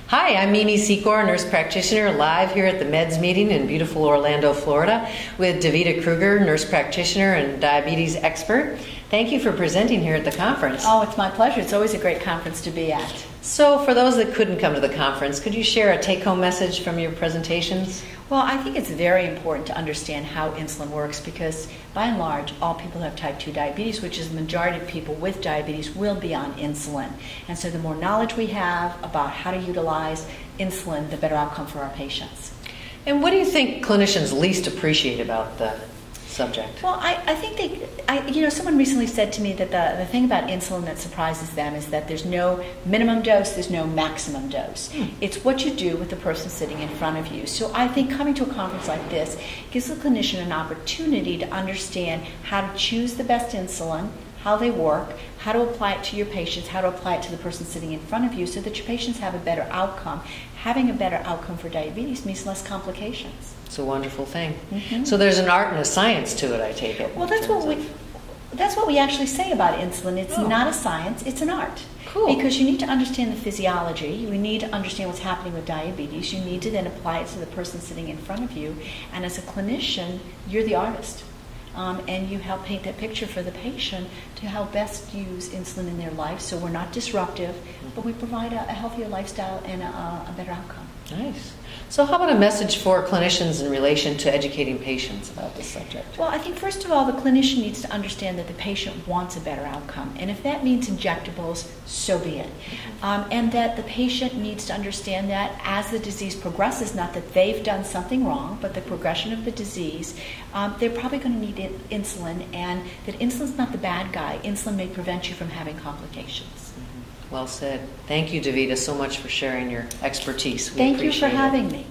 Hi, I'm Mimi Secor, nurse practitioner, live here at the Meds meeting in beautiful Orlando, Florida, with Davida Kruger, nurse practitioner and diabetes expert. Thank you for presenting here at the conference. Oh, it's my pleasure. It's always a great conference to be at. So, for those that couldn't come to the conference, could you share a take-home message from your presentations? Well, I think it's very important to understand how insulin works because, by and large, all people who have type 2 diabetes, which is the majority of people with diabetes, will be on insulin. And so the more knowledge we have about how to utilize insulin, the better outcome for our patients. And what do you think clinicians least appreciate about the subject? Well, I think someone recently said to me that the thing about insulin that surprises them is that there's no minimum dose, there's no maximum dose. It's what you do with the person sitting in front of you. So I think coming to a conference like this gives the clinician an opportunity to understand how to choose the best insulin, how they work, how to apply it to your patients, how to apply it to the person sitting in front of you so that your patients have a better outcome. Having a better outcome for diabetes means less complications. It's a wonderful thing. So there's an art and a science to it, I take it. Well, that's what we actually say about insulin. It's not a science, it's an art. Cool. Because you need to understand the physiology, you need to understand what's happening with diabetes, you need to then apply it to the person sitting in front of you, and as a clinician, you're the artist. And you help paint that picture for the patient to how best use insulin in their life so we're not disruptive, but we provide a healthier lifestyle and a better outcome. Nice. So how about a message for clinicians in relation to educating patients about this subject? Well, I think first of all, the clinician needs to understand that the patient wants a better outcome. And if that means injectables, so be it. And that the patient needs to understand that as the disease progresses, not that they've done something wrong, but the progression of the disease, they're probably going to need insulin, and that insulin's not the bad guy. Insulin may prevent you from having complications. Well said. Thank you, Davida, so much for sharing your expertise. Thank you for having me.